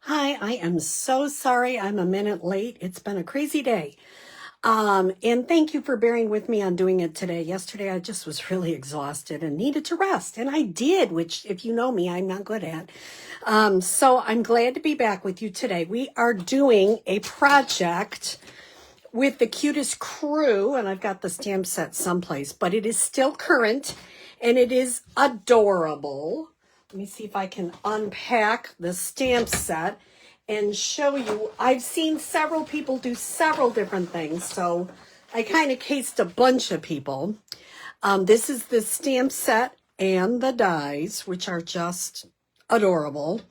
Hi, I am so sorry I'm a minute late. It's been a crazy day. And thank you for bearing with me on doing it today. Yesterday, I just was really exhausted and needed to rest, and I did, which, if you know me, I'm not good at. So I'm glad to be back with you today. We are doing a project with the Cutest Crew, and I've got the stamp set someplace, but it is still current, and it is adorable. Let me see if I can unpack the stamp set and show you. I've seen several people do several different things, so I kind of cased a bunch of people. This is the stamp set and the dies, which are just adorable.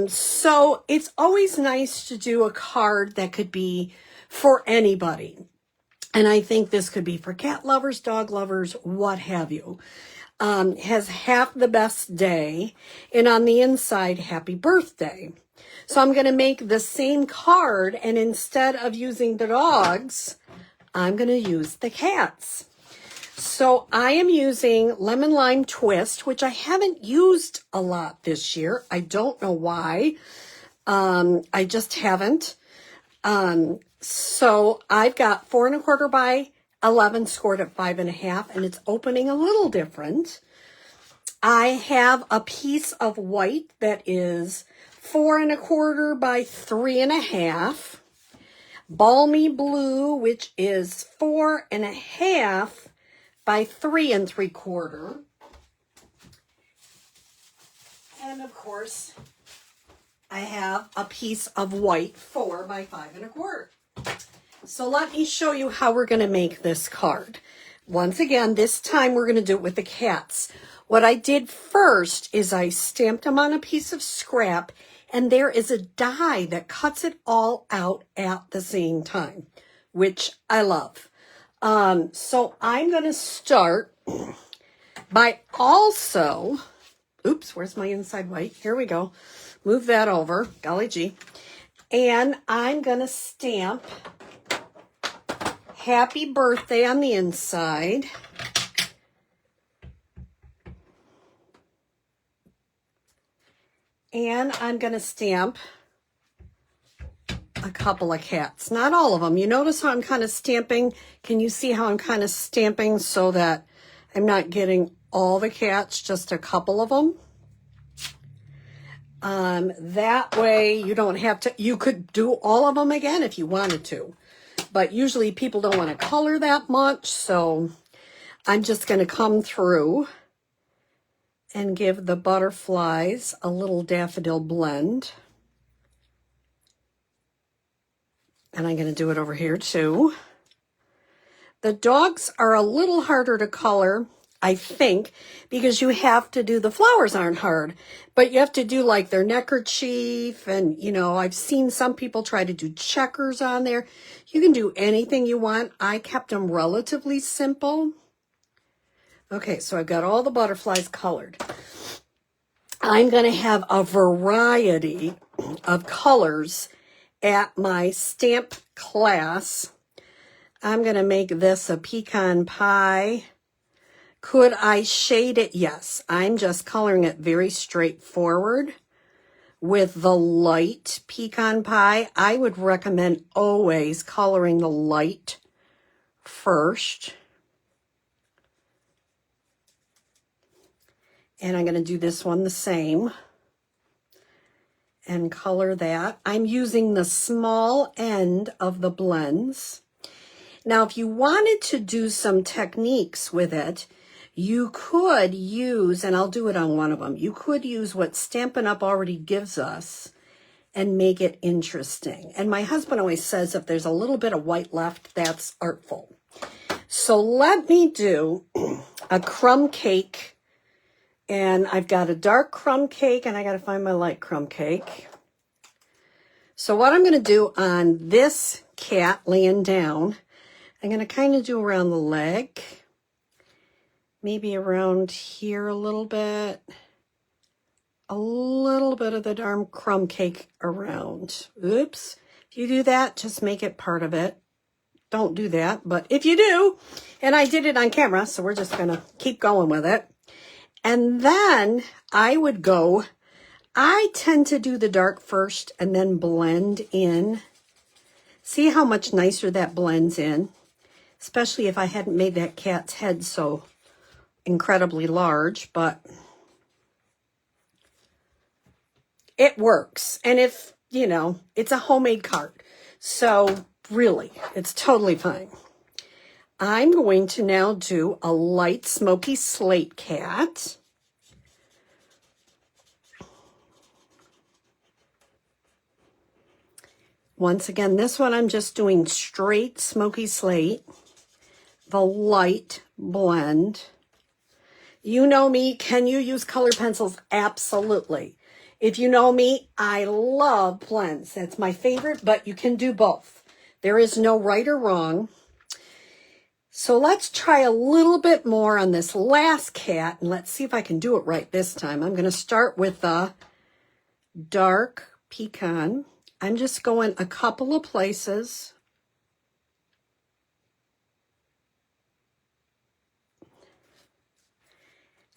So it's always nice to do a card that could be for anybody. And I think this could be for cat lovers, dog lovers, what have you. Has half the best day, and on the inside, happy birthday. So I'm going to make the same card, and instead of using the dogs, I'm going to use the cats. So I am using Lemon Lime Twist, which I haven't used a lot this year. I don't know why. I just haven't. So I've got 4 1/4 by 11 scored at 5 1/2, and it's opening a little different. I have a piece of white that is 4 1/4 by 3 1/2. Balmy blue, which is 4 1/2 by 3 3/4. And of course, I have a piece of white 4 by 5 1/4. So let me show you how we're going to make this card. Once again, this time we're going to do it with the cats. What I did first is I stamped them on a piece of scrap, and there is a die that cuts it all out at the same time, which I love. So I'm going to start by also, oops, where's my inside white? Here we go. Move that over, golly gee. And I'm going to stamp happy birthday on the inside. And I'm going to stamp a couple of cats. Not all of them. You notice how I'm kind of stamping? Can you see how I'm kind of stamping so that I'm not getting all the cats, just a couple of them? That way you don't have to, you could do all of them again if you wanted to. But usually people don't want to color that much, so I'm just going to come through and give the butterflies a little daffodil blend. And I'm going to do it over here too. The dogs are a little harder to color, I think, because you have to do, the flowers aren't hard, but you have to do like their neckerchief, and you know, I've seen some people try to do checkers on there. You can do anything you want. I kept them relatively simple. Okay, so I've got all the butterflies colored. I'm going to have a variety of colors at my stamp class. I'm going to make this a pecan pie. Could I shade it? Yes. I'm just coloring it very straightforward with the light pecan pie. I would recommend always coloring the light first. And I'm going to do this one the same and color that. I'm using the small end of the blends. Now, if you wanted to do some techniques with it, you could use, and I'll do it on one of them, you could use what Stampin' Up! Already gives us and make it interesting. And my husband always says if there's a little bit of white left, that's artful. So let me do a crumb cake. And I've got a dark crumb cake, and I got to find my light crumb cake. So what I'm going to do on this cat laying down, I'm going to kind of do around the leg, maybe around here a little bit of the darn crumb cake around. Oops. If you do that, just make it part of it. Don't do that, but if you do, and I did it on camera, so we're just going to keep going with it. And then I would go I tend to do the dark first and then blend in. See how much nicer that blends in? Especially if I hadn't made that cat's head so incredibly large, but it works. And if, you know, it's a homemade card. So really, it's totally fine. I'm going to now do a light smoky slate cat. Once again, this one I'm just doing straight smoky slate, the light blend. You know me, can you use colored pencils? Absolutely. If you know me, I love blends. That's my favorite, but you can do both. There is no right or wrong. So let's try a little bit more on this last cat, and let's see if I can do it right this time. I'm going to start with the dark pecan. I'm just going a couple of places.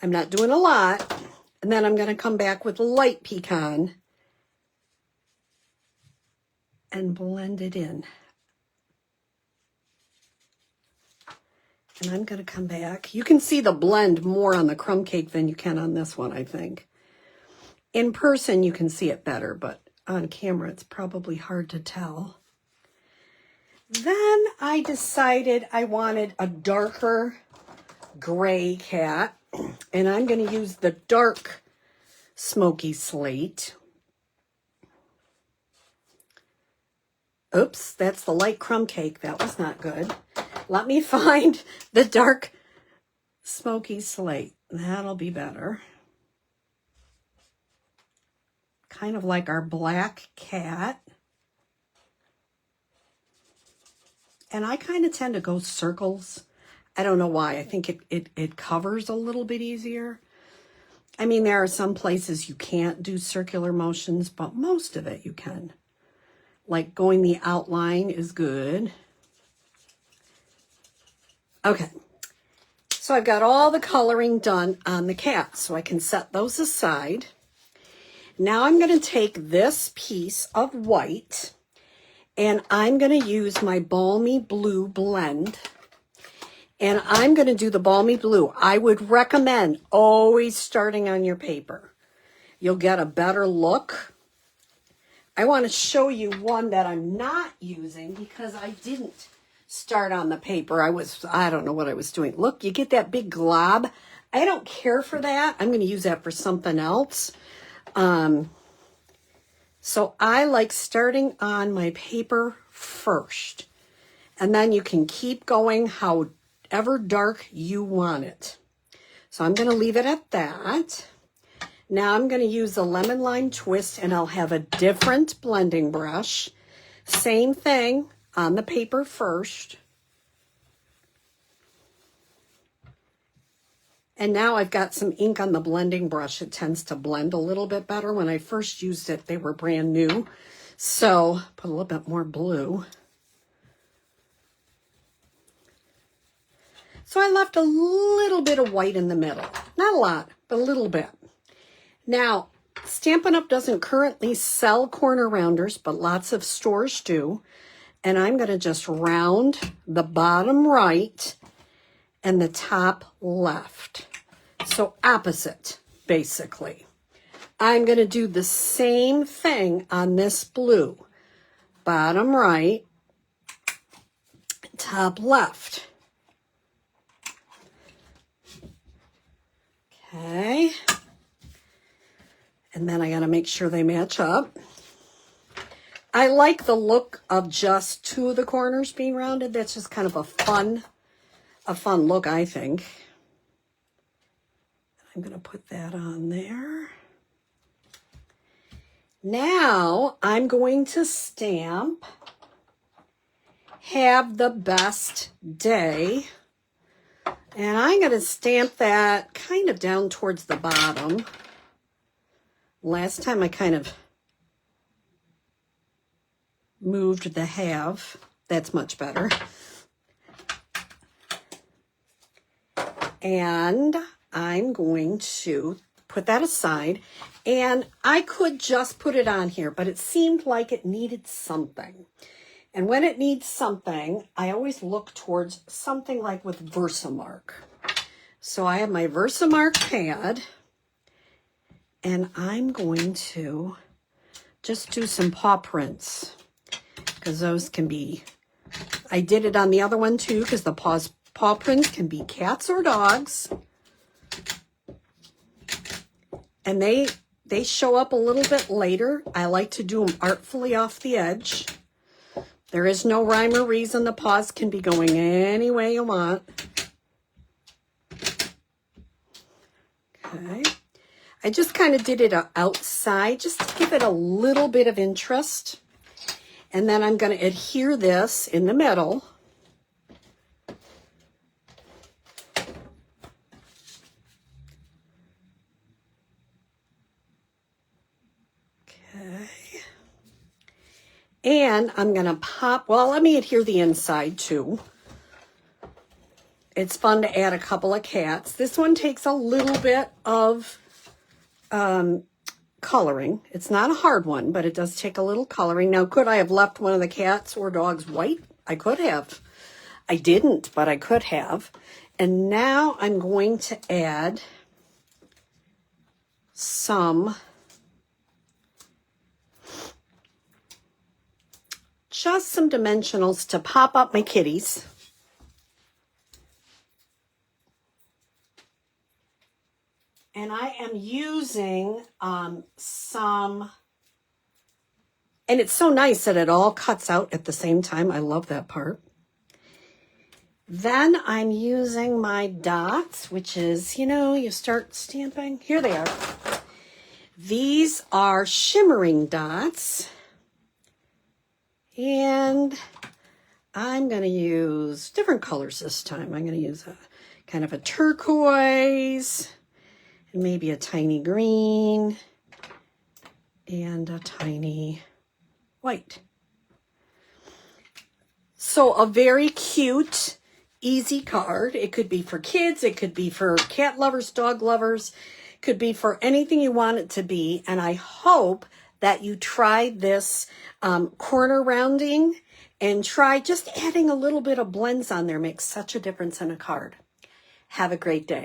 I'm not doing a lot. And then I'm going to come back with light pecan and blend it in. And I'm going to come back. You can see the blend more on the crumb cake than you can on this one, I think. In person, you can see it better, but on camera, it's probably hard to tell. Then I decided I wanted a darker gray cat, and I'm going to use the dark smoky slate. Oops, that's the light crumb cake. That was not good. Let me find the dark smoky slate. That'll be better. Kind of like our black cat. And I kind of tend to go circles. I don't know why. I think it covers a little bit easier. I mean, there are some places you can't do circular motions, but most of it you can. Like going the outline is good. Okay. So I've got all the coloring done on the cat, so I can set those aside. Now I'm going to take this piece of white, and I'm going to use my Balmy Blue blend. And I'm going to do the Balmy Blue. I would recommend always starting on your paper. You'll get a better look. I want to show you one that I'm not using because I didn't start on the paper. I don't know what I was doing. Look, you get that big glob. I don't care for that. I'm going to use that for something else. So I like starting on my paper first. And then you can keep going however dark you want it. So I'm going to leave it at that. Now I'm going to use the lemon lime twist, and I'll have a different blending brush. Same thing on the paper first. And now I've got some ink on the blending brush. It tends to blend a little bit better. When I first used it, they were brand new. So put a little bit more blue. So I left a little bit of white in the middle. Not a lot, but a little bit. Now, Stampin' Up! Doesn't currently sell corner rounders, but lots of stores do. And I'm going to just round the bottom right and the top left. So opposite, basically. I'm going to do the same thing on this blue. Bottom right, top left. Okay. And then I got to make sure they match up. I like the look of just two of the corners being rounded. That's just kind of a fun look, I think. I'm going to put that on there. Now I'm going to stamp Have the Best Day. And I'm going to stamp that kind of down towards the bottom. Last time I kind of moved the have. That's much better. And I'm going to put that aside. And I could just put it on here, but it seemed like it needed something. And when it needs something, I always look towards something like with Versamark. So I have my Versamark pad, and I'm going to just do some paw prints, because those can be, I did it on the other one too, because the paw prints can be cats or dogs. And they show up a little bit later. I like to do them artfully off the edge. There is no rhyme or reason. The paws can be going any way you want. Okay. I just kind of did it outside just to give it a little bit of interest. And then I'm going to adhere this in the middle. Okay. And I'm going to pop, well, let me adhere the inside too. It's fun to add a couple of cats. This one takes a little bit of coloring. It's not a hard one, but it does take a little coloring. Now, could I have left one of the cats or dogs white? I could have. I didn't, but I could have. And now I'm going to add just some dimensionals to pop up my kitties. And I am using some, and it's so nice that it all cuts out at the same time. I love that part. Then I'm using my dots, which is, you know, you start stamping. Here they are. These are shimmering dots. And I'm going to use different colors this time. I'm going to use a kind of a turquoise, and maybe a tiny green, and a tiny white. So a very cute, easy card. It could be for kids. It could be for cat lovers, dog lovers. It could be for anything you want it to be. And I hope that you try this corner rounding and try just adding a little bit of blends on there. Makes such a difference in a card. Have a great day.